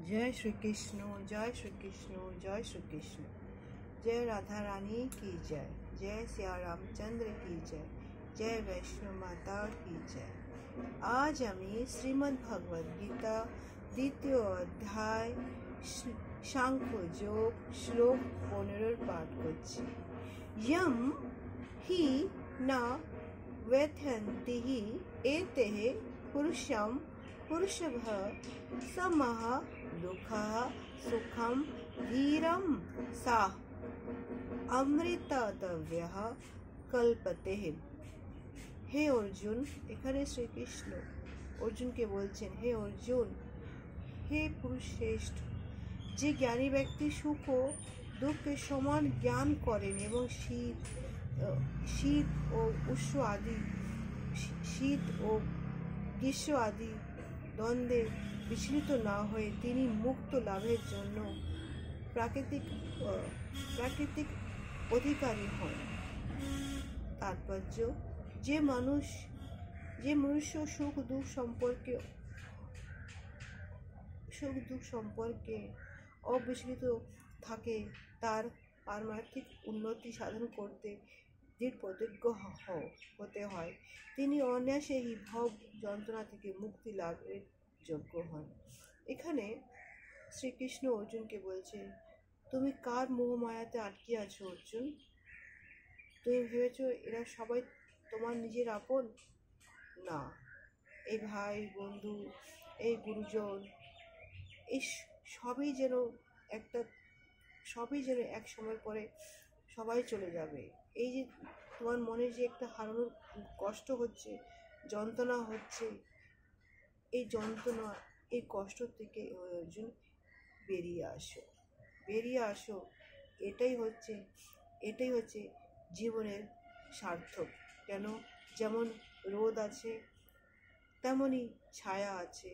जय श्री कृष्ण, जय श्री कृष्ण, जय श्री कृष्ण। जय राधा रानी की जय, जय सिया रामचंद्र की जय, जय वैष्णो माता की जय। आज हमें श्रीमद् भगवद गीता द्वितीय अध्याय सांख्ययोग श्लोक 15 पाठ করছি। यम हि न व्यथयन्ति एतेः पुरुषं पुरुषभः समः दुःखः सुखं धीरं सा अमृतत्वयः कल्पते। হে অর্জুন, এখানে শ্রীকৃষ্ণ অর্জুনকে বলছেন, হে অর্জুন, হে পুরুষ শ্রেষ্ঠ, যে জ্ঞানী ব্যক্তি সুখ ও দুঃখের সমান জ্ঞান করেন এবং শীত ও উষ্ণ আদি শীত ও গ্রীষ্ম আদি দ্বন্দ্বে বিচলিত না হয়ে তিনি মুক্ত লাভের জন্য প্রাকৃতিক অধিকারী হন। তাৎপর্য, যে মনুষ্য সুখ দুঃখ সম্পর্কে অবিচলিত থাকে, তার পারমার্থিক উন্নতি সাধন করতে দৃঢ় প্রতিজ্ঞ হতে হয়। তিনি অনায়াসে এই ভব যন্ত্রণা থেকে মুক্তি লাভের যোগ্য হন। এখানে শ্রীকৃষ্ণ অর্জুনকে বলছে, তুমি কার মোহমায়াতে আটকে আছো অর্জুন? তুমি ভেবেছো এরা সবাই তোমার নিজের আপন? না, এই ভাই বন্ধু, এই গুরুজন, এই সবই যেন এক সময় পরে সবাই চলে যাবে। এই যে তোমার মনে যে একটা হারানোর কষ্ট হচ্ছে, যন্ত্রণা হচ্ছে, এই যন্ত্রণা, এই কষ্ট থেকে অর্জুন বেরিয়ে আসো। এটাই হচ্ছে জীবনের সার্থক। কেন? যেমন রোদ আছে তেমনই ছায়া আছে,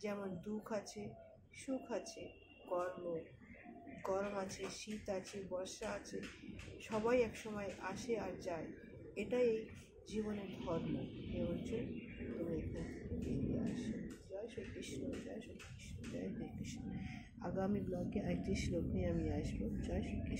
যেমন দুঃখ আছে সুখ আছে, গরম আছে শীত আছে বর্ষা আছে, সবাই এক সময় আসে আর যায়। এটাই এই জীবনের ধর্ম। হে অর্জুন, তুমি এখান থেকে বেরিয়ে আসো। জয় শ্রীকৃষ্ণ, জয় শ্রীকৃষ্ণ, জয় শ্রীকৃষ্ণ। আগামী ব্লগে আরেকটি শ্লোক নিয়ে আমি আসবো। জয় শ্রীকৃষ্ণ।